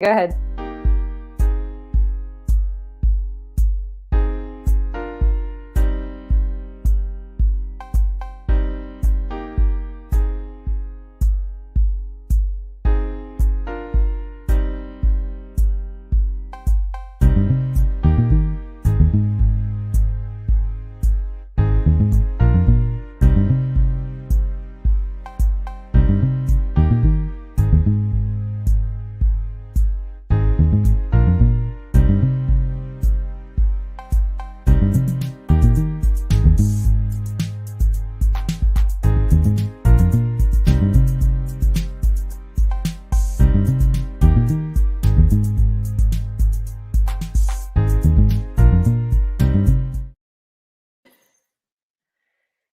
Go ahead.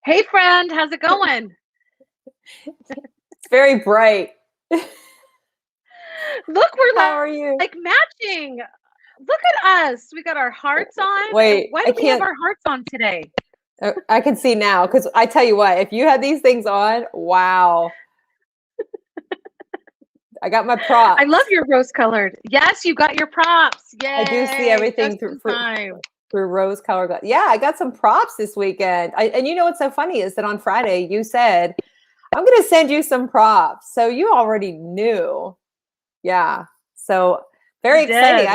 Hey friend, how's it going? It's very bright. Look, we're How are you? like matching. Look at us. We got our hearts on. Wait, Why do we have our hearts on today? I can see now, because I tell you what, if you had these things on, wow. I got my props. I love your rose colored. Yes, you got your props. Yay. I do see everything through rose color glass. Yeah, I got some props this weekend. And you know what's so funny is that on Friday you said, I'm going to send you some props. So you already knew. Yeah. So very exciting.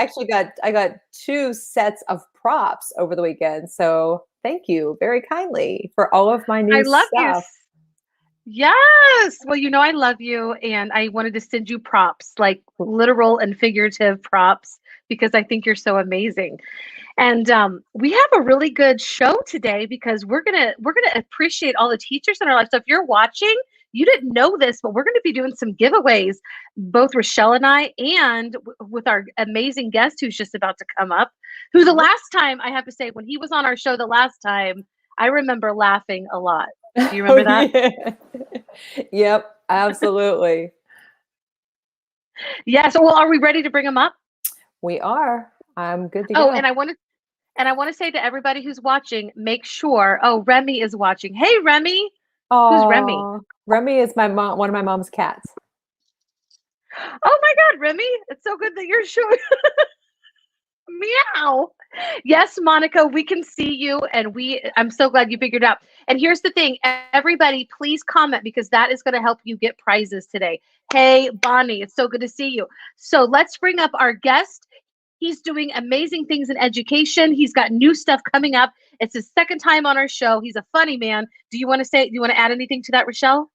I got 2 sets of props over the weekend. So thank you very kindly for all of my new stuff. I love you. Yes. Well, you know I love you, and I wanted to send you props, like literal and figurative props, because I think you're so amazing. And we have a really good show today because we're gonna appreciate all the teachers in our life. So if you're watching, you didn't know this, but we're going to be doing some giveaways, both Rachelle and I, and with our amazing guest who's just about to come up, who the last time, I have to say, when he was on our show the last time, I remember laughing a lot. Do you remember that? Yeah. Yep, absolutely. Yeah. So, well, are we ready to bring him up? We are. I'm good to go. Oh, and I want to say to everybody who's watching, make sure. Oh, Remy is watching. Hey, Remy. Who's Remy? Remy is one of my mom's cats. Oh my God, Remy! It's so good that you're showing. Meow. Yes, Monica, we can see you, and I'm so glad you figured it out. And here's the thing, everybody, please comment, because that is going to help you get prizes today. Hey, Bonnie, it's so good to see you. So let's bring up our guest. He's doing amazing things in education. He's got new stuff coming up. It's his second time on our show. He's a funny man. Do you want to add anything to that, Rachelle?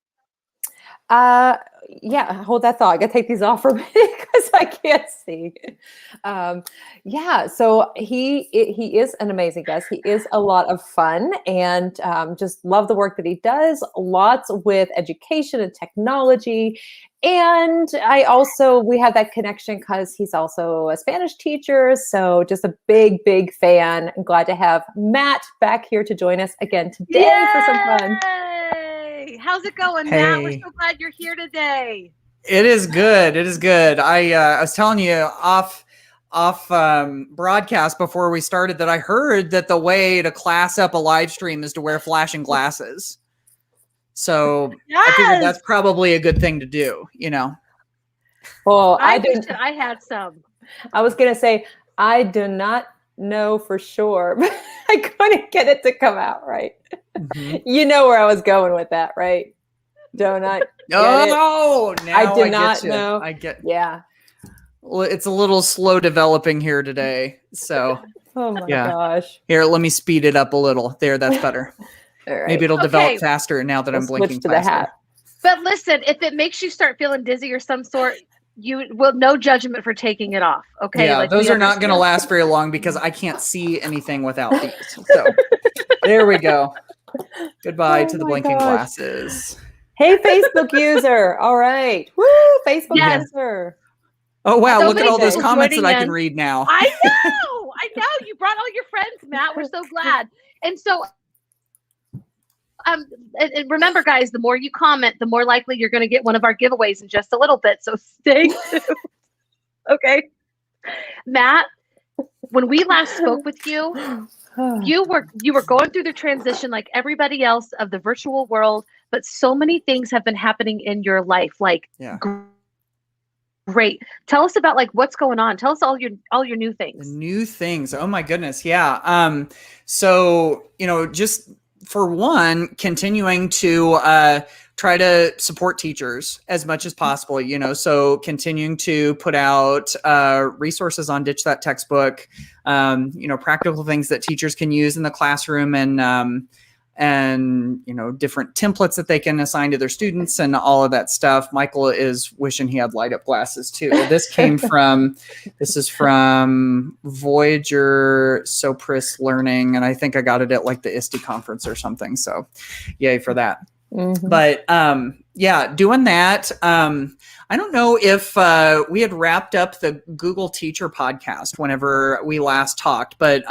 Yeah, hold that thought. I gotta take these off for a minute because I can't see. Yeah, so he is an amazing guest. He is a lot of fun, and just love the work that he does. Lots with education and technology. And we have that connection because he's also a Spanish teacher. So just a big, big fan. I'm glad to have Matt back here to join us again today for some fun. How's it going, Matt? We're so glad you're here today. It is good. It is good. I was telling you off broadcast before we started that I heard that the way to class up a live stream is to wear flashing glasses. So yes! I figured that's probably a good thing to do, you know. Well, I wish that I had some. I was going to say, I do not know for sure, but I couldn't get it to come out right. Mm-hmm. You know where I was going with that, right? Don't I? No, I did not know. Yeah. Well, it's a little slow developing here today. So, oh my gosh. Here, let me speed it up a little. There, that's better. Right. Maybe it'll develop faster now that I'm blinking to faster. The hat. But listen, if it makes you start feeling dizzy or some sort, you will no judgment for taking it off. Okay. Yeah, those are not going to last very long because I can't see anything without these. So there we go. Goodbye to the blinking glasses. Hey, Facebook user. All right. Woo, Facebook user. Oh, wow. Look at all those comments that I can read now. I know. You brought all your friends, Matt. We're so glad. And so, and remember, guys, the more you comment, the more likely you're going to get one of our giveaways in just a little bit. So stay tuned. Okay. Matt, when we last spoke with you, you were going through the transition like everybody else of the virtual world, but so many things have been happening in your life, like Great. Tell us about like what's going on. Tell us all your new The things. new things. Oh my goodness. Yeah. So, just for one, continuing to try to support teachers as much as possible, so continuing to put out resources on Ditch That Textbook, practical things that teachers can use in the classroom, and different templates that they can assign to their students and all of that stuff. Michael is wishing he had light up glasses too. This is from Voyager Sopris Learning, and I think I got it at like the EST conference or something. So yay for that. Mm-hmm. But doing that. I don't know if we had wrapped up the Google Teacher podcast whenever we last talked, but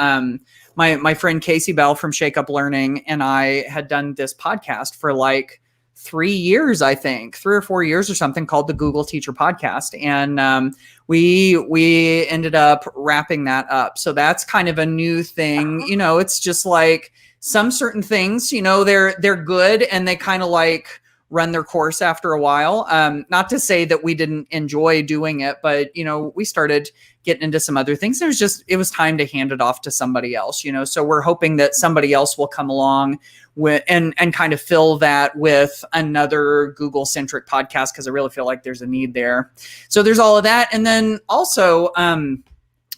my friend Casey Bell from Shake Up Learning and I had done this podcast for like 3 years, I think 3 or 4 years or something, called the Google Teacher Podcast. And we ended up wrapping that up. So that's kind of a new thing. It's just like some certain things, they're good and they kind of like run their course after a while. Not to say that we didn't enjoy doing it, but, we started getting into some other things. It was time to hand it off to somebody else, so we're hoping that somebody else will come along with and kind of fill that with another Google centric podcast. Cause I really feel like there's a need there. So there's all of that. And then also,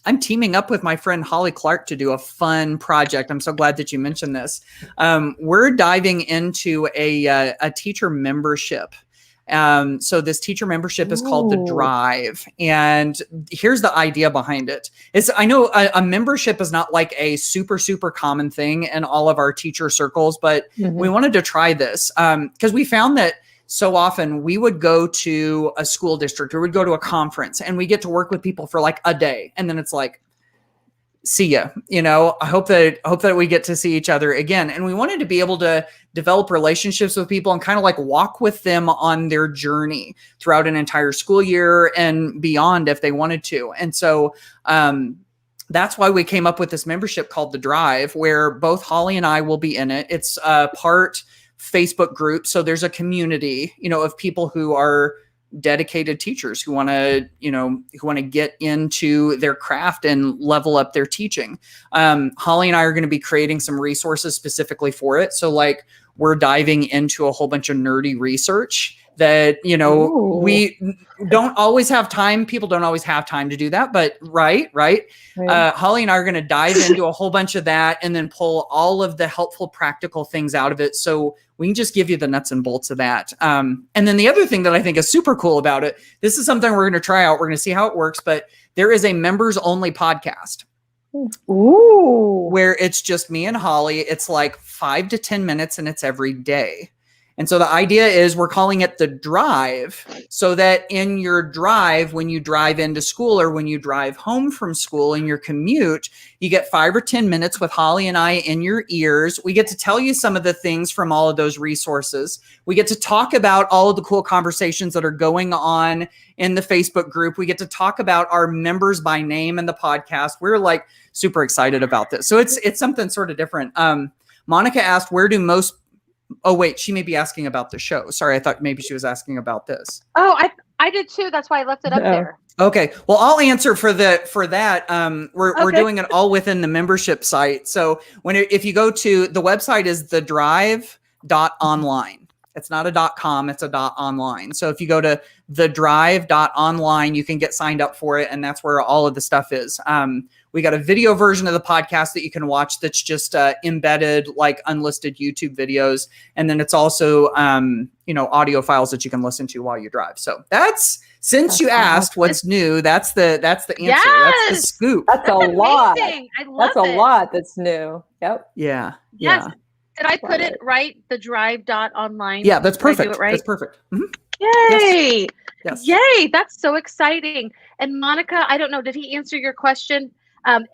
I'm teaming up with my friend Holly Clark to do a fun project. I'm so glad that you mentioned this. We're diving into a teacher membership. So this teacher membership is called The Drive. And here's the idea behind it. I know a membership is not like a super, super common thing in all of our teacher circles, but we wanted to try this because we found that so often we would go to a school district or we'd go to a conference and we get to work with people for like a day. And then it's like, see ya, I hope that we get to see each other again. And we wanted to be able to develop relationships with people and kind of like walk with them on their journey throughout an entire school year and beyond if they wanted to. And so, that's why we came up with this membership called The Drive, where both Holly and I will be in it. It's part Facebook group. So there's a community, of people who are dedicated teachers who want to get into their craft and level up their teaching. Holly and I are going to be creating some resources specifically for it. So like we're diving into a whole bunch of nerdy research that, we don't always have time. People don't always have time to do that, but right. Holly and I are going to dive into a whole bunch of that and then pull all of the helpful practical things out of it. So we can just give you the nuts and bolts of that. And then the other thing that I think is super cool about it, this is something we're going to try out. We're going to see how it works, but there is a members only podcast. Ooh. Where it's just me and Holly. It's like 5 to 10 minutes and it's every day. And so the idea is we're calling it The Drive so that in your drive, when you drive into school or when you drive home from school in your commute, you get 5 or 10 minutes with Holly and I in your ears. We get to tell you some of the things from all of those resources. We get to talk about all of the cool conversations that are going on in the Facebook group. We get to talk about our members by name in the podcast. We're like super excited about this. So it's something sort of different. Monica asked, oh, wait, she may be asking about the show. Sorry, I thought maybe she was asking about this. Oh, I did too. That's why I left it up there. Okay. Well, I'll answer for that. We're doing it all within the membership site. So if you go to the website is thedrive.online. It's not a .com, it's a .online. So if you go to thedrive.online, you can get signed up for it. And that's where all of the stuff is. We got a video version of the podcast that you can watch that's just embedded like unlisted YouTube videos. And then it's also, audio files that you can listen to while you drive. So since you asked what's new, that's the answer. Yes! That's the scoop. That's a lot. I love That's a lot that's new. Yep. Yeah. Yes. Did I put it right? The drive.online. Yeah, that's perfect. Did I do it right? That's perfect. Mm-hmm. Yay. Yes. Yay. That's so exciting. And Monica, I don't know, did he answer your question?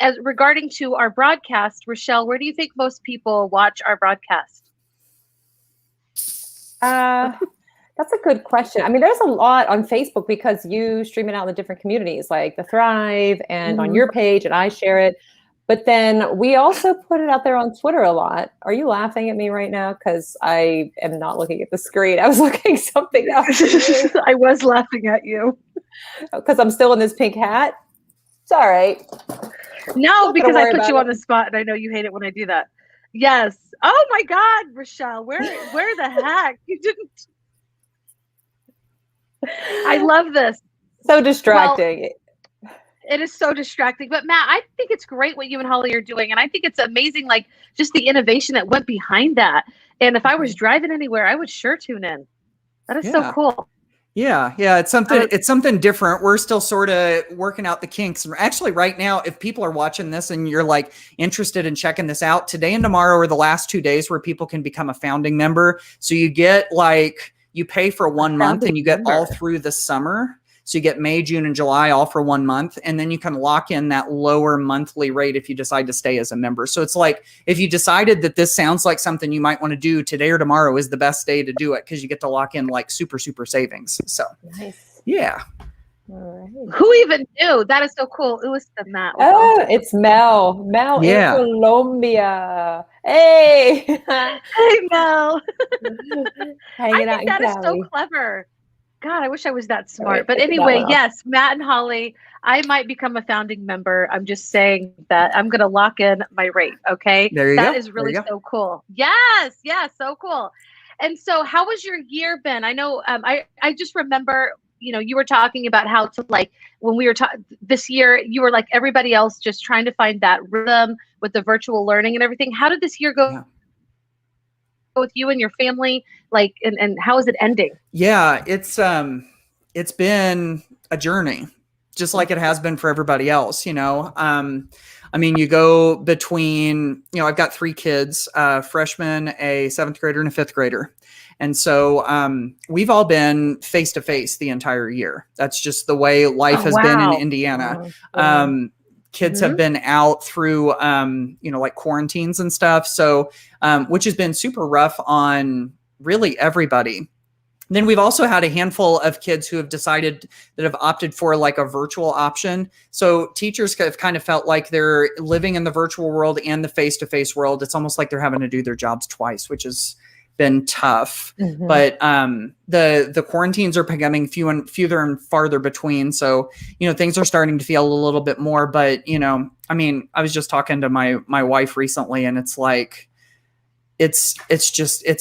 As regarding to our broadcast, Rachelle, where do you think most people watch our broadcast? That's a good question. I mean, there's a lot on Facebook because you stream it out in the different communities like the Thrive and on your page, and I share it. But then we also put it out there on Twitter a lot. Are you laughing at me right now? Because I am not looking at the screen. I was looking something else. I was laughing at you. Because I'm still in this pink hat. It's all right. No, because I put you on the spot and I know you hate it when I do that. Yes. Oh my God, Rachelle, where the heck? You didn't. I love this. So distracting. Well, it is so distracting. But Matt, I think it's great what you and Holly are doing. And I think it's amazing, like just the innovation that went behind that. And if I was driving anywhere, I would sure tune in. That is so cool. Yeah. It's something different. We're still sort of working out the kinks. And actually right now, if people are watching this and you're like interested in checking this out, today and tomorrow are the last 2 days where people can become a founding member. So you get you pay for 1 month and you get all through the summer. So you get May, June, and July all for 1 month. And then you can lock in that lower monthly rate if you decide to stay as a member. So it's like, if you decided that this sounds like something you might want to do, today or tomorrow is the best day to do it because you get to lock in like super, super savings. So nice. Yeah. All right. Who even knew? That is so cool. It was the Matt. Oh, it's Mel. Mel in Colombia. Hey. Hey, Mel. Hanging I out think that is so clever. God, I wish I was that smart. But anyway, yes, Matt and Holly, I might become a founding member. I'm just saying that I'm going to lock in my rate. Okay. There you go. That is really so cool. Yes. Yeah. So cool. And so how has your year been? I know, I just remember, you were talking about how to when we were this year, you were like everybody else, just trying to find that rhythm with the virtual learning and everything. How did this year go? Yeah. With you and your family, and how is it ending? Yeah, it's been a journey, just like it has been for everybody else, I mean, you go between, I've got 3 kids, a freshman, a 7th grader, and a 5th grader. And so we've all been face to face the entire year. That's just the way life has been in Indiana. Kids have been out through, like quarantines and stuff. So, which has been super rough on really everybody. Then we've also had a handful of kids who have decided that have opted for like a virtual option. So teachers have kind of felt like they're living in the virtual world and the face-to-face world. It's almost like they're having to do their jobs twice, which has been tough. But the quarantines are becoming fewer and farther between. So, things are starting to feel a little bit more. But, I mean, I was just talking to my wife recently, and it's like, it's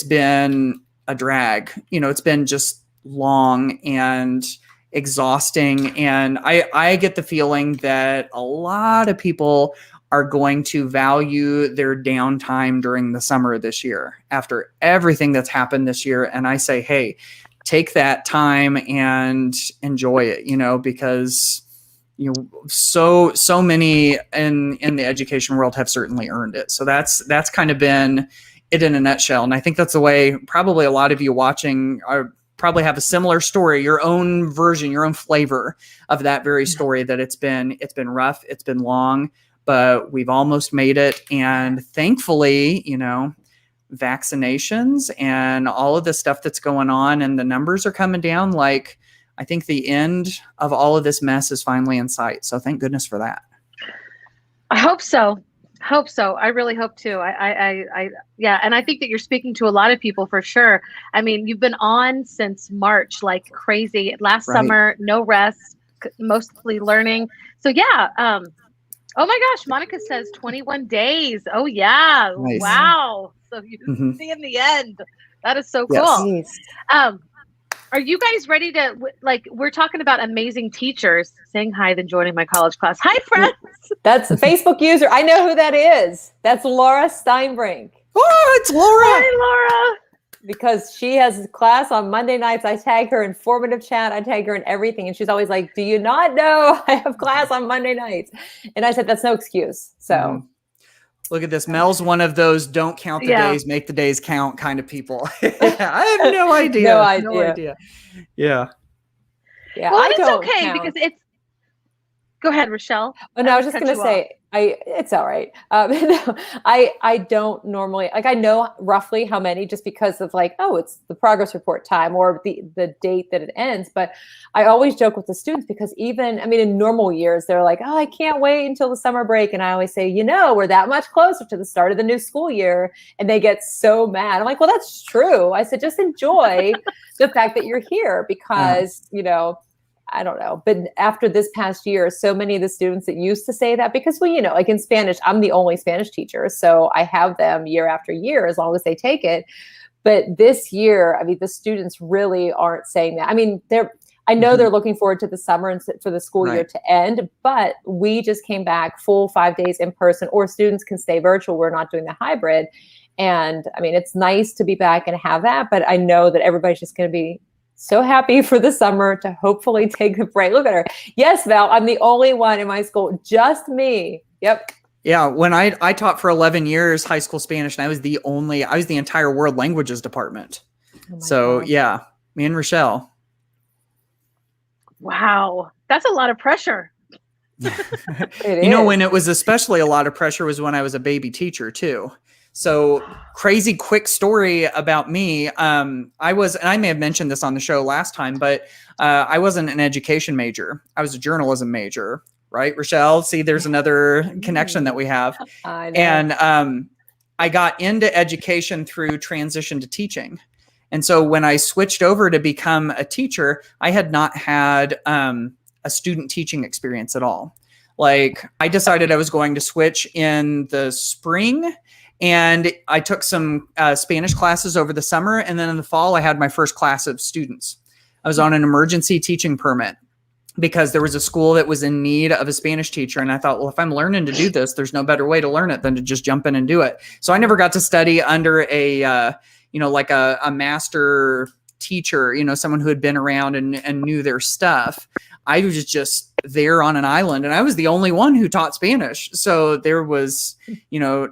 been a drag. It's been just long and exhausting. And I get the feeling that a lot of people are going to value their downtime during the summer this year after everything that's happened this year. And I say, hey, take that time and enjoy it, because so many in the education world have certainly earned it. So that's kind of been it in a nutshell. And I think that's the way probably a lot of you watching probably have a similar story, your own version, your own flavor of that very story, that it's been rough, it's been long, but we've almost made it. And thankfully, vaccinations and all of the stuff that's going on and the numbers are coming down. Like, I think the end of all of this mess is finally in sight. So thank goodness for that. I hope so. I really hope too. Yeah. And I think that you're speaking to a lot of people for sure. I mean, you've been on since March, like crazy. Last summer, no rest, mostly learning. So yeah. Oh my gosh. Monica says 21 days. Oh yeah. Nice. Wow. So you see in the end, that is so cool. Yes. Are you guys ready to, we're talking about amazing teachers saying hi, then joining my college class. Hi, friends. That's a Facebook user. I know who that is. That's Laura Steinbrink. Oh, it's Laura. Hi, Laura. Because she has class on Monday nights. I tag her in formative chat. I tag her in everything. And she's always like, do you not know I have class on Monday nights? And I said, that's no excuse. So look at this. Mel's one of those don't count the days, make the days count kind of people. I have no idea. No idea. Yeah. Yeah. Well, it's okay because Go ahead, Rachelle. Oh, no, I was just going to say, it's all right. No, I don't normally, like, I know roughly how many just because of like, oh, it's the progress report time or the date that it ends. But I always joke with the students because even, I mean, in normal years, they're like, oh, I can't wait until the summer break. And I always say, we're that much closer to the start of the new school year. And they get so mad. I'm like, well, that's true. I said, just enjoy the fact that you're here because, I don't know. But after this past year, so many of the students that used to say that, because, like in Spanish, I'm the only Spanish teacher. So I have them year after year, as long as they take it. But this year, I mean, the students really aren't saying that. I mean, I know they're looking forward to the summer and for the school year to end, but we just came back full 5 days in person, or students can stay virtual. We're not doing the hybrid. And I mean, it's nice to be back and have that, but I know that everybody's just going to be so happy for the summer to hopefully take a break. Look at her. Yes, Val, I'm the only one in my school. Just me. Yep. Yeah. When I taught for 11 years high school Spanish, and I was the entire world languages department. So God. Yeah, me and Rachelle. Wow. That's a lot of pressure. When it was especially a lot of pressure was when I was a baby teacher too. So crazy quick story about me. And I may have mentioned this on the show last time, but I wasn't an education major. I was a journalism major, right, Rachelle? See, there's another connection that we have. I know. And I got into education through transition to teaching. And so when I switched over to become a teacher, I had not had a student teaching experience at all. Like, I decided I was going to switch in the spring. And I took some Spanish classes over the summer. And then in the fall, I had my first class of students. I was on an emergency teaching permit because there was a school that was in need of a Spanish teacher. And I thought, well, if I'm learning to do this, there's no better way to learn it than to just jump in and do it. So I never got to study under a master teacher, someone who had been around and knew their stuff. I was just there on an island, and I was the only one who taught Spanish. So there was,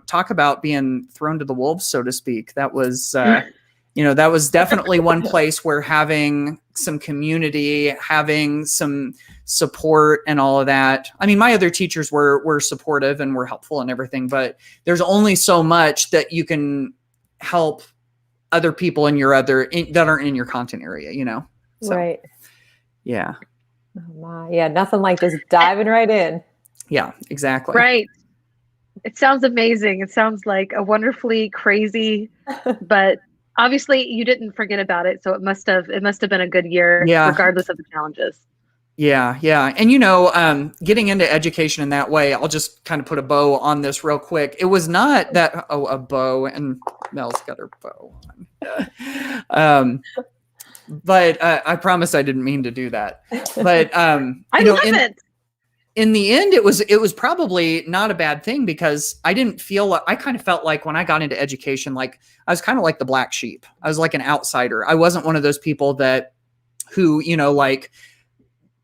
talk about being thrown to the wolves, so to speak. That was, that was definitely one place where having some community, having some support and all of that. I mean, my other teachers were supportive and were helpful and everything, but there's only so much that you can help other people that aren't in your content area, So, right. Yeah. Oh my. Yeah. Nothing like just diving right in. Yeah, exactly. Right. It sounds amazing. It sounds like a wonderfully crazy, but obviously you didn't forget about it. So it must have been a good year, regardless of the challenges. Yeah. Yeah. And, getting into education in that way, I'll just kind of put a bow on this real quick. It was not that, a bow, and Mel's got her bow on. But I promise I didn't mean to do that. But I love it. In the end, it was probably not a bad thing because I kind of felt like when I got into education, like I was kind of like the black sheep. I was like an outsider. I wasn't one of those people who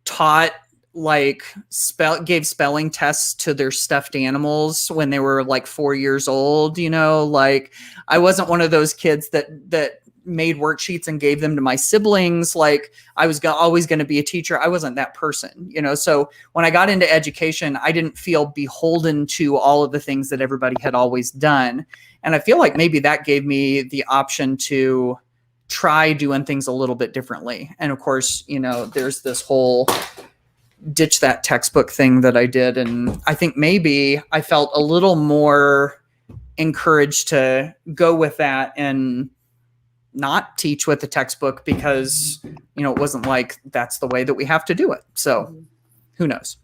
taught, gave spelling tests to their stuffed animals when they were like 4 years old. I wasn't one of those kids that made worksheets and gave them to my siblings. Like, I was always going to be a teacher. I wasn't that person, So when I got into education, I didn't feel beholden to all of the things that everybody had always done. And I feel like maybe that gave me the option to try doing things a little bit differently. And of course, there's this whole ditch that textbook thing that I did. And I think maybe I felt a little more encouraged to go with that and not teach with the textbook because, it wasn't like that's the way that we have to do it. So who knows?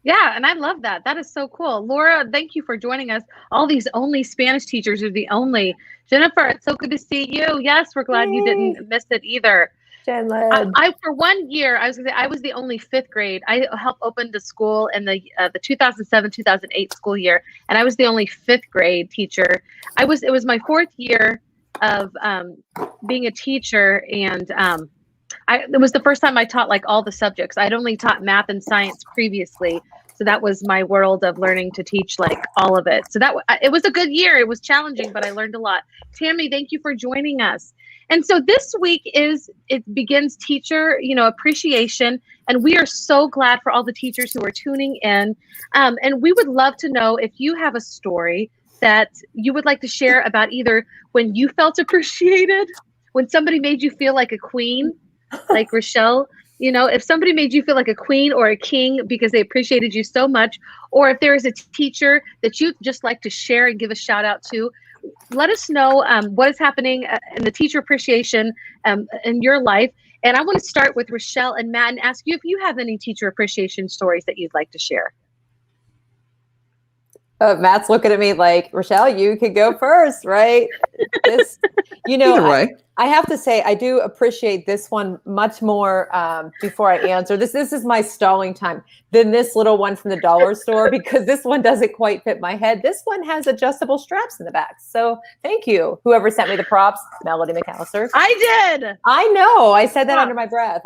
Yeah. And I love that. That is so cool. Laura, thank you for joining us. All these only Spanish teachers are the only. Jennifer, it's so good to see you. Yes, we're glad you didn't miss it either. I for 1 year, I was the only fifth grade. I helped open the school in the 2007-2008 school year, and I was the only fifth grade teacher. It was my fourth year of being a teacher, and it was the first time I taught like all the subjects. I'd only taught math and science previously, so that was my world of learning to teach like all of it. So it was a good year. It was challenging, but I learned a lot. Tammy, thank you for joining us. And so this week it begins teacher, appreciation. And we are so glad for all the teachers who are tuning in. And we would love to know if you have a story that you would like to share about either when you felt appreciated, when somebody made you feel like a queen, like Rachelle, if somebody made you feel like a queen or a king because they appreciated you so much, or if there is a teacher that you'd just like to share and give a shout out to, let us know what is happening in the teacher appreciation in your life. And I want to start with Rachelle and Matt and ask you if you have any teacher appreciation stories that you'd like to share. Matt's looking at me like, Rachelle, you could go first, right? Either way. I have to say, I do appreciate this one much more before I answer. This is my stalling time than this little one from the dollar store, because this one doesn't quite fit my head. This one has adjustable straps in the back. So thank you, whoever sent me the props, Melody McAllister. I did. I know. I said that under my breath.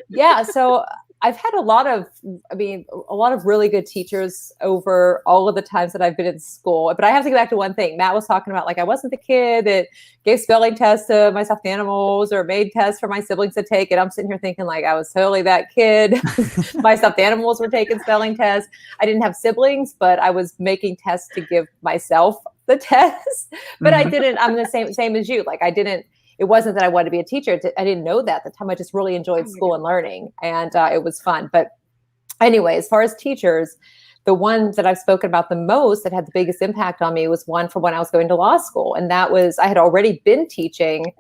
Yeah. So I've had a lot of really good teachers over all of the times that I've been in school. But I have to go back to one thing. Matt was talking about, like, I wasn't the kid that gave spelling tests to my stuffed animals or made tests for my siblings to take. And I'm sitting here thinking, like, I was totally that kid. My stuffed animals were taking spelling tests. I didn't have siblings, but I was making tests to give myself the test. But I didn't. I'm the same as you. Like, it wasn't that I wanted to be a teacher. I didn't know that at the time. I just really enjoyed school and learning, and it was fun. But anyway, as far as teachers, the one that I've spoken about the most that had the biggest impact on me was one from when I was going to law school. And that was, I had already been teaching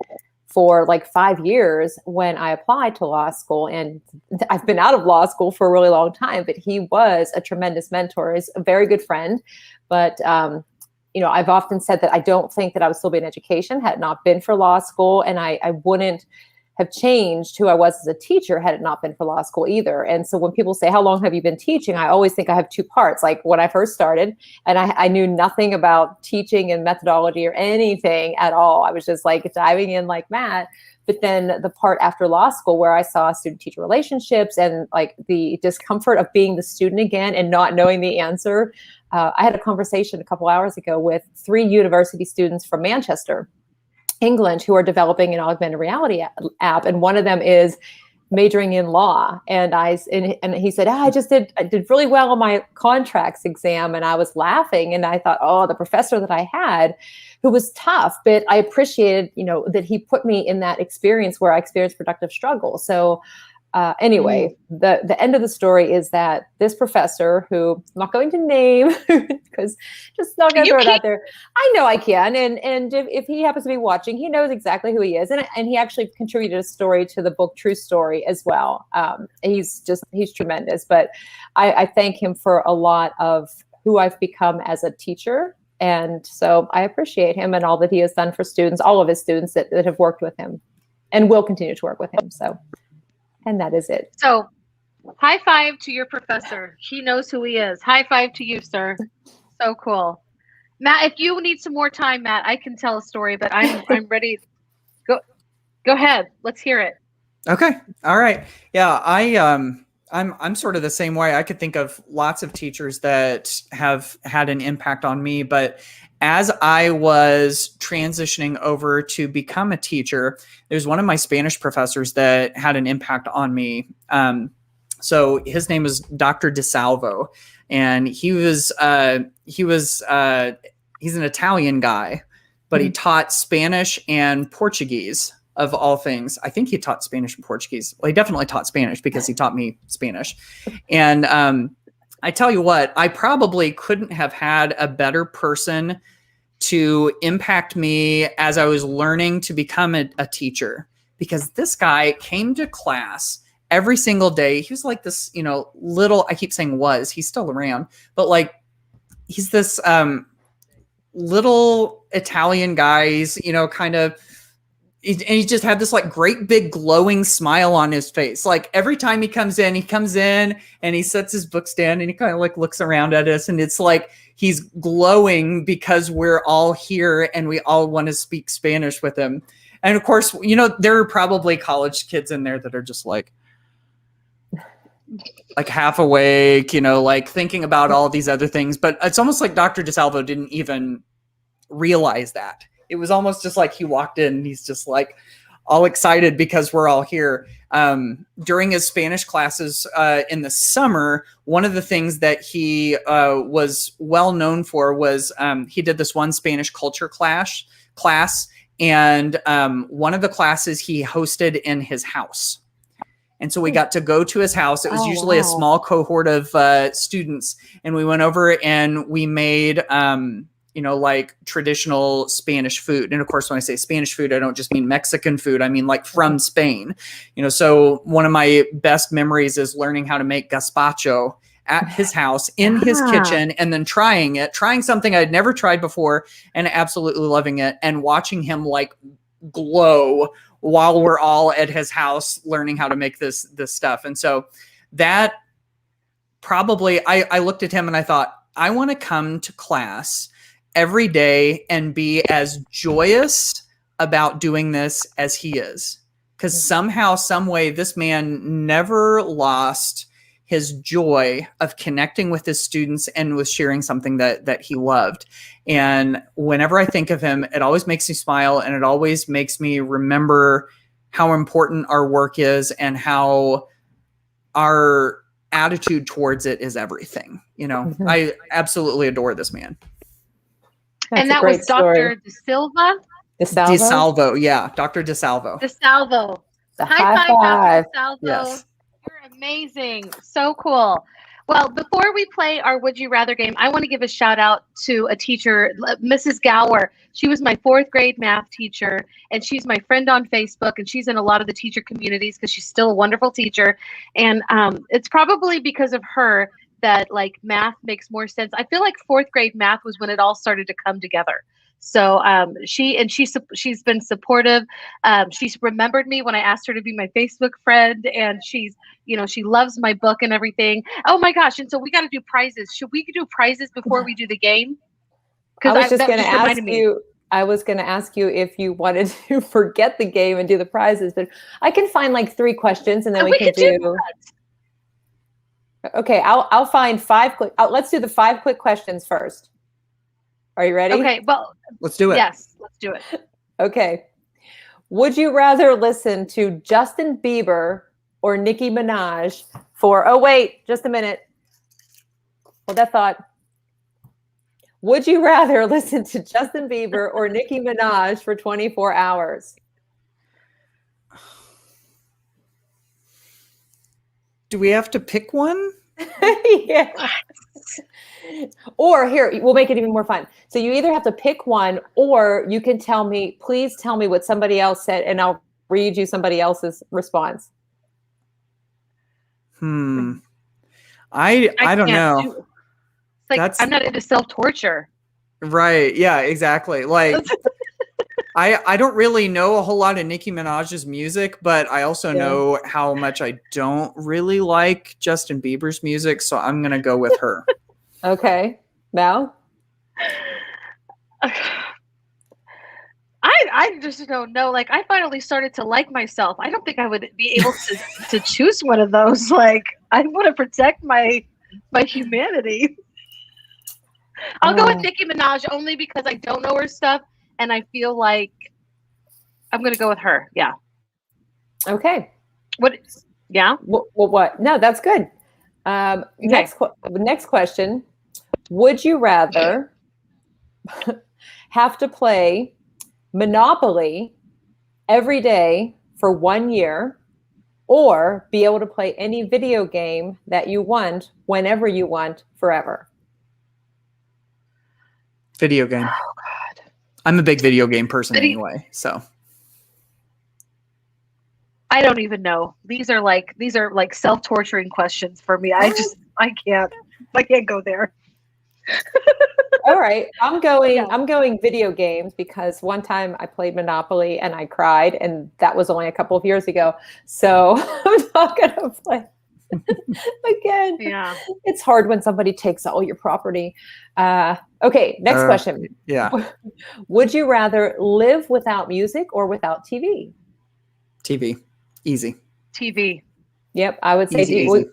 for like 5 years when I applied to law school. And I've been out of law school for a really long time, but he was a tremendous mentor. He's a very good friend. But I've often said that I don't think that I would still be in education had it not been for law school. And I wouldn't have changed who I was as a teacher had it not been for law school either. And so when people say, how long have you been teaching? I always think I have two parts. Like, when I first started, and I knew nothing about teaching and methodology or anything at all. I was just like diving in like Matt. But then the part after law school where I saw student-teacher relationships and like the discomfort of being the student again and not knowing the answer. I had a conversation a couple hours ago with 3 university students from Manchester, England, who are developing an augmented reality app. And one of them is majoring in law. And he said, I did really well on my contracts exam. And I was laughing. And I thought, oh, the professor that I had, who was tough, but I appreciated, that he put me in that experience where I experienced productive struggle. So anyway, the end of the story is that this professor, who I'm not going to name because just not going to throw it out there. I know I can. And if he happens to be watching, he knows exactly who he is. And he actually contributed a story to the book True Story as well. He's tremendous. But I thank him for a lot of who I've become as a teacher. And so I appreciate him and all that he has done for students, all of his students that have worked with him and will continue to work with him. So. And that is it. So high five to your professor. He knows who he is. High five to you, sir. So cool. Matt, if you need some more time, Matt, I can tell a story, but I'm ready. Go ahead. Let's hear it. Okay. All right. Yeah. I'm sort of the same way. I could think of lots of teachers that have had an impact on me, but as I was transitioning over to become a teacher, there's one of my Spanish professors that had an impact on me. So his name is Dr. DeSalvo, and he's an Italian guy, but he taught Spanish and Portuguese, of all things. I think he taught Spanish and Portuguese. Well, he definitely taught Spanish because he taught me Spanish. And I tell you what, I probably couldn't have had a better person to impact me as I was learning to become a teacher, because this guy came to class every single day. He was like this, little, I keep saying he's still around, but like, he's this little Italian guy. He's, kind of, and he just had this like great big glowing smile on his face. Like every time he comes in and he sets his books down and he kind of like looks around at us, and it's like he's glowing because we're all here and we all want to speak Spanish with him. And of course, there are probably college kids in there that are just like half awake, like thinking about all these other things. But it's almost like Dr. DeSalvo didn't even realize that. it was almost just like he walked in and he's just like all excited because we're all here. During his Spanish classes in the summer, one of the things that he was well known for was he did this one Spanish culture class, and one of the classes he hosted in his house. And so we got to go to his house. It was usually a small cohort of students. And we went over and we made, like traditional Spanish food. And of course, when I say Spanish food, I don't just mean Mexican food. I mean like from Spain. So one of my best memories is learning how to make gazpacho at his house in his kitchen, and then trying something I'd never tried before and absolutely loving it, and watching him like glow while we're all at his house learning how to make this stuff. And so that probably, I looked at him and I thought, I want to come to class every day and be as joyous about doing this as he is. Because somehow, some way, this man never lost his joy of connecting with his students and with sharing something that he loved. And whenever I think of him, it always makes me smile, and it always makes me remember how important our work is and how our attitude towards it is everything. I absolutely adore this man. That's and that was Dr. De Silva? DeSalvo, yeah. Dr. DeSalvo. DeSalvo. The high five, Dr. DeSalvo. Yes. You're amazing. So cool. Well, before we play our Would You Rather game, I want to give a shout out to a teacher, Mrs. Gower. She was my 4th grade math teacher, and she's my friend on Facebook, and she's in a lot of the teacher communities because she's still a wonderful teacher. And it's probably because of her that like math makes more sense. I feel like 4th grade math was when it all started to come together. So she's been supportive. She's remembered me when I asked her to be my Facebook friend, and she loves my book and everything. Oh my gosh. And so we got to do prizes. Should we do prizes before we do the game? I was just going to ask you. I was going to ask you if you wanted to forget the game and do the prizes, but I can find like 3 questions and then we can do. Okay, I'll find 5 quick. Let's do the 5 quick questions first. Are you ready? Okay, well, let's do it. Yes, let's do it. Okay. Would you rather listen to Justin Bieber or Nicki Minaj for, oh, wait, just a minute. Hold that thought. Would you rather listen to Justin Bieber or Nicki Minaj for 24 hours? Do we have to pick one? Yeah. Or here, we'll make it even more fun. So you either have to pick one, or you can tell me, please tell me what somebody else said, and I'll read you somebody else's response. I don't know. It's like, I'm not into self-torture. Right. Yeah, exactly. Like I don't really know a whole lot of Nicki Minaj's music, but I also know how much I don't really like Justin Bieber's music, so I'm going to go with her. Okay. Mel? I just don't know. Like, I finally started to like myself. I don't think I would be able to choose one of those. Like, I want to protect my humanity. I'll go with Nicki Minaj only because I don't know her stuff, and I feel like I'm going to go with her. Yeah. Okay. What? Yeah. What? No, that's good. Okay. Next question. Would you rather have to play Monopoly every day for 1 year, or be able to play any video game that you want whenever you want forever? Video game. Oh God. I'm a big video game person anyway, so. I don't even know. These are like self-torturing questions for me. I can't go there. All right. I'm going video games because one time I played Monopoly and I cried, and that was only a couple of years ago. So I'm not going to play again. Yeah. It's hard when somebody takes all your property. Okay. Next question. Yeah. Would you rather live without music or without TV? TV. Easy. TV. Yep. I would say Easy, TV. easy.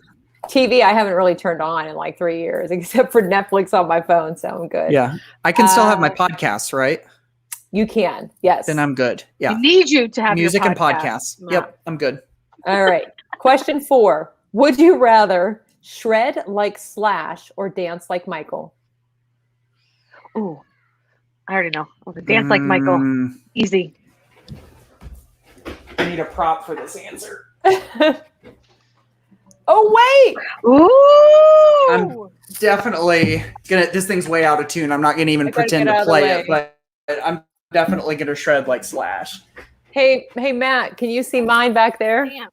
TV, I haven't really turned on in like 3 years, except for Netflix on my phone. So I'm good. Yeah. I can still have my podcasts, right? You can. Yes. Then I'm good. Yeah. We need you to have Music your and podcasts. Matt. Yep. I'm good. All right. Question 4. Would you rather shred like Slash or dance like Michael? Ooh, I already know. Okay, dance like Michael. Easy. I need a prop for this answer. Oh, wait. Ooh. I'm definitely gonna. This thing's way out of tune. I'm not gonna even pretend to play it, but I'm definitely gonna shred like Slash. Hey, Matt, can you see mine back there? Dance.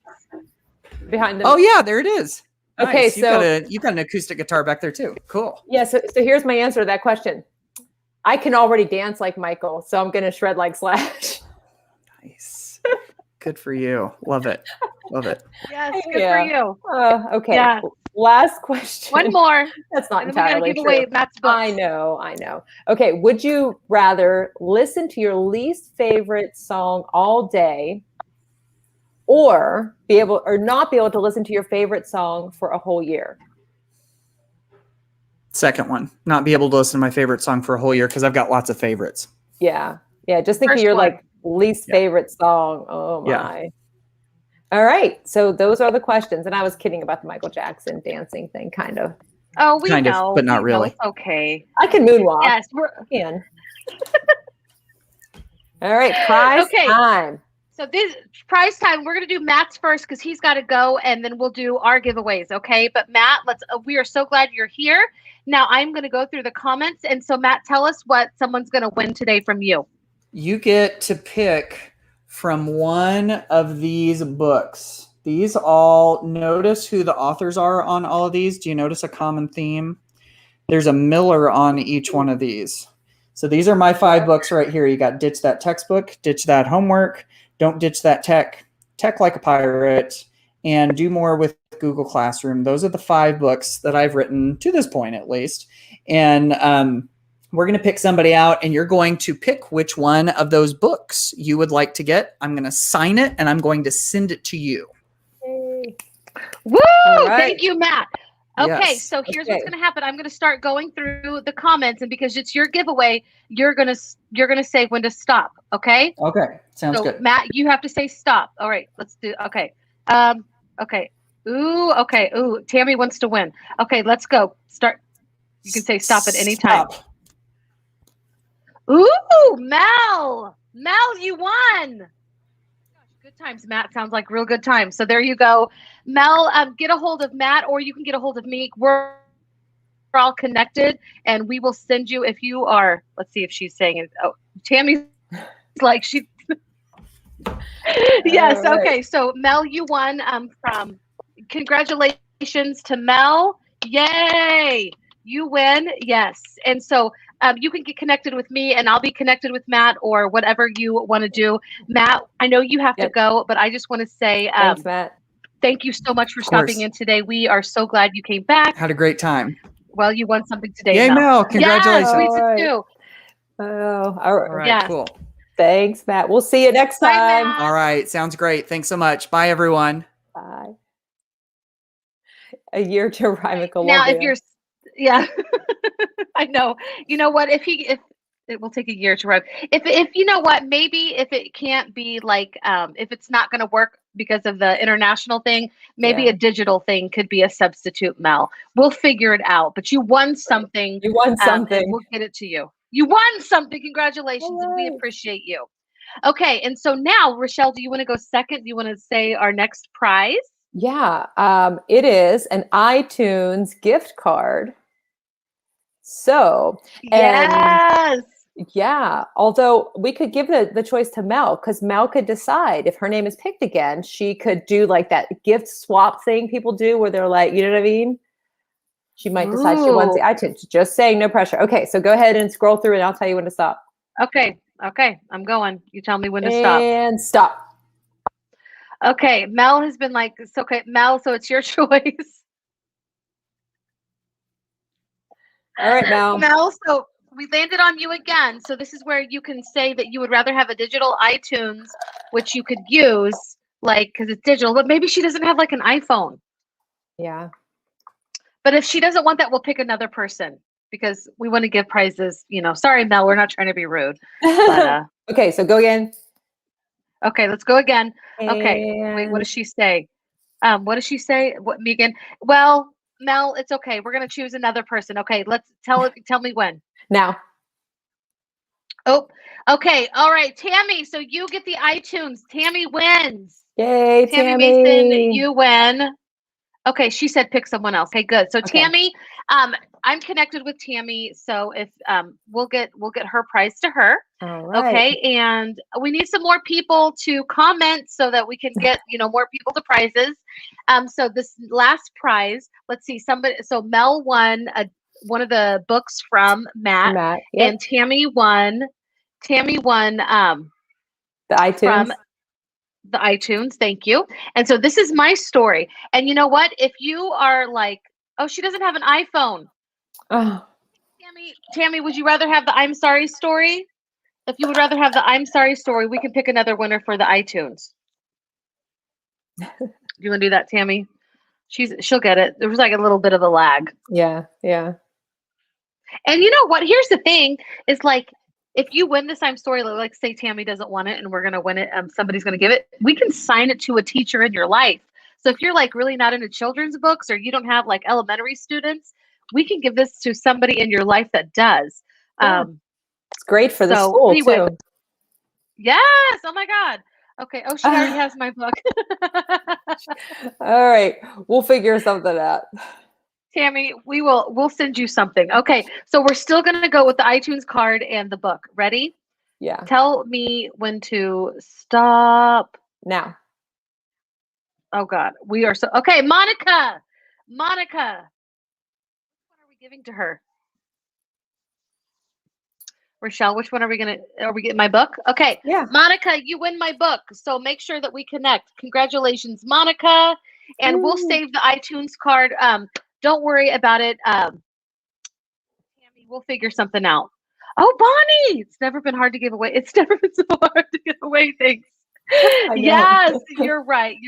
Behind the. Oh yeah, there it is. Nice. Okay, so you've got an acoustic guitar back there too. Cool. yeah, so here's my answer to that question. I can already dance like Michael, so I'm gonna shred like Slash. Nice. Good for you. Love it. Love it. Yes, good for you. Okay. Yeah. Last question. One more. That's not And then we gotta entirely give true. away Matt's books. I know. Okay. Would you rather listen to your least favorite song all day, or not be able to listen to your favorite song for a whole year? Second one. Not be able to listen to my favorite song for a whole year because I've got lots of favorites. Yeah. Just think of First your one. like least favorite song. Oh my. Yeah. All right. So those are the questions. And I was kidding about the Michael Jackson dancing thing, kind of. Oh, we Kind of, know. but not We know. really. It's okay. I can moonwalk. Yes, Can. All right, prize Okay. time. so this prize time. We're gonna do Matt's first because he's got to go, and then we'll do our giveaways. Okay, but Matt, we are so glad you're here. Now I'm gonna go through the comments, and so Matt, tell us what someone's gonna win today from you. You get to pick from one of these books. These all, notice who the authors are on all of these. Do you notice a common theme? There's a Miller on each one of these. So these are my 5 books right here. You got Ditch That Textbook, Ditch That Homework, Don't Ditch That Tech, Tech Like a Pirate, and Do More with Google Classroom. Those are the 5 books that I've written to this point, at least. And we're going to pick somebody out, and you're going to pick which one of those books you would like to get. I'm going to sign it, and I'm going to send it to you. Woo! right. Thank you, Matt. Okay, Yes. so here's what's gonna happen. I'm gonna start going through the comments, and because it's your giveaway, you're gonna say when to stop. Okay. Okay. Sounds So good. Matt, you have to say stop. All right, let's do. Okay. Okay. Ooh. Okay. Ooh. Tammy wants to win. Okay. Let's go. Start. You can say stop at any time. Stop. Ooh, Mel. Mel, you won. Gosh, good times, Matt. Sounds like real good times. So there you go. Mel, get a hold of Matt, or you can get a hold of me. We're all connected, and we will send you if you are. Let's see if she's saying it. Oh, Tammy's like she. Yes. All right. Okay. So Mel, you won. From congratulations to Mel. Yay! You win. Yes. And so you can get connected with me, and I'll be connected with Matt, or whatever you want to do. Matt, I know you have to go, but I just want to say Thanks, Matt. thank you so much for Of course. stopping in today. We are so glad you came back. Had a great time. Well, you won something today. Yay, Mel. Congratulations. Yes, we All did right. too. Oh, all All right. right. Yeah. Cool. Thanks, Matt. We'll see you next Bye, time. Matt. All right. Sounds great. Thanks so much. Bye, everyone. Bye. A year to rhyme a Now, if you're, yeah, I know. You know what? If it will take a year to rhyme. If you know what, maybe if it can't be like, if it's not going to work because of the international thing, maybe Yeah. a digital thing could be a substitute, Mel. We'll figure it out. But you won something. You won And something. we'll get it to you. You won something. Congratulations, and we Yay. appreciate you. Okay, and so now, Rachelle, do you want to go second? Do you want to say our next prize? Yeah, it is an iTunes gift card. So, Yes. yeah, although we could give the choice to Mel, because Mel could decide if her name is picked again, she could do like that gift swap thing people do where they're like, you know what I mean? She might decide she wants the Ooh. iTunes. Just saying, no pressure. Okay, so go ahead and scroll through and I'll tell you when to stop. Okay, I'm going. You tell me when to stop. And stop. Okay, Mel has been like, it's okay, Mel, so it's your choice. All right, Mel. Mel, so we landed on you again. So this is where you can say that you would rather have a digital iTunes, which you could use, like, because it's digital, but maybe she doesn't have like an iPhone. Yeah. But if she doesn't want that, we'll pick another person. because we want to give prizes. Sorry, Mel, we're not trying to be rude. But Okay, so go again. okay, let's go again. Okay, wait, what And does she say? What does she say? What, Megan? Well, Mel, it's okay. We're gonna choose another person. Okay, let's tell me when. now. Oh, okay. All right, Tammy. So you get the iTunes. Tammy wins. Yay, Tammy Mason, Tammy. you win. Okay, she said pick someone else. Okay, good. So Okay. Tammy, I'm connected with Tammy, so if we'll get her prize to her. All right. Okay, and we need some more people to comment so that we can get more people to prizes. So this last prize, let's see, so Mel won one of the books from Matt, Yep. and Tammy won the iTunes. from the iTunes. Thank you. And so this is my story. And you know what? If you are like, oh, she doesn't have an iPhone. Oh, Tammy, would you rather have the I'm sorry story? If you would rather have the I'm sorry story, we can pick another winner for the iTunes. Do you want to do that, Tammy? She'll get it. There was like a little bit of a lag. yeah. And you know what? Here's the thing: is like, if you win this I'm story, like say Tammy doesn't want it, and we're gonna win it, somebody's gonna give it. We can sign it to a teacher in your life. So if you're like really not into children's books, or you don't have like elementary students, we can give this to somebody in your life that does. Yeah. It's great for the school anyway, too. Yes. Oh my God. Okay. Oh, she already has my book. All right. We'll figure something out. Tammy, we'll send you something. Okay. So we're still going to go with the iTunes card and the book. Ready? Yeah. Tell me when to stop. Now. Oh God. We are so okay. Monica. Which one are we giving to her? Rachelle, which one are we getting my book? Okay. Yeah. Monica, you win my book. So make sure that we connect. Congratulations, Monica. And we'll save the iTunes card. Don't worry about it. Tammy, we'll figure something out. Oh, Bonnie. It's never been hard to give away. It's never been so hard to give away things. Yes, you're right.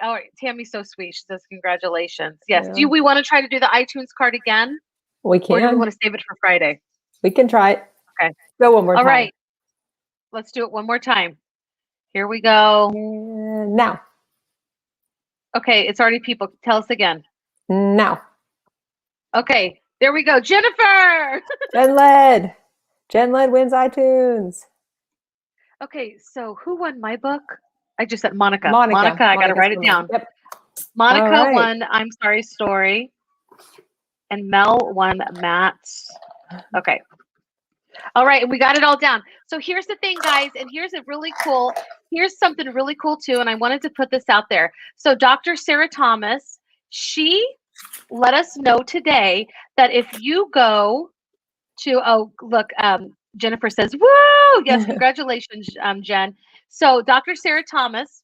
All right. Tammy's so sweet. She says, congratulations. Yes. Yeah. Do we want to try to do the iTunes card again? We can. Or do we want to save it for Friday? We can try it. Okay. Go one more time. All right. Let's do it one more time. Here we go. And now. Okay. It's already people. Tell us again. Now. Okay. There we go. Jennifer. Jen Led wins iTunes. Okay. So who won my book? I just said Monica. Monica. I got to write it down. Yep. Monica won I'm Sorry Story. And Mel won Matt's. Okay. All right. We got it all down. So here's the thing, guys. And here's something really cool too. And I wanted to put this out there. So Dr. Sarah Thomas, she let us know today that if you go to, Jennifer says, woo! Yes, congratulations, Jen. So Dr. Sarah Thomas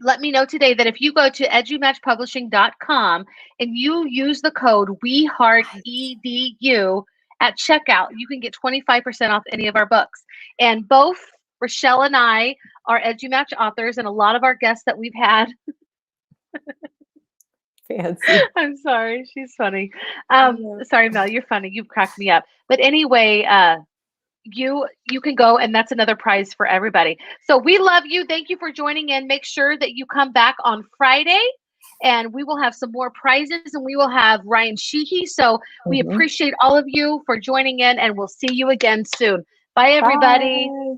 let me know today that if you go to edumatchpublishing.com and you use the code WeHeartEDU at checkout, you can get 25% off any of our books. And both Rachelle and I are EduMatch authors, and a lot of our guests that we've had. Fancy. I'm sorry, she's funny. Sorry, Mel, you're funny. You've cracked me up. But anyway, you can go, and that's another prize for everybody. So we love you. Thank you for joining in. Make sure that you come back on Friday, and we will have some more prizes, and we will have Ryan Sheehy. So we appreciate all of you for joining in, and we'll see you again soon. Bye, everybody. Bye.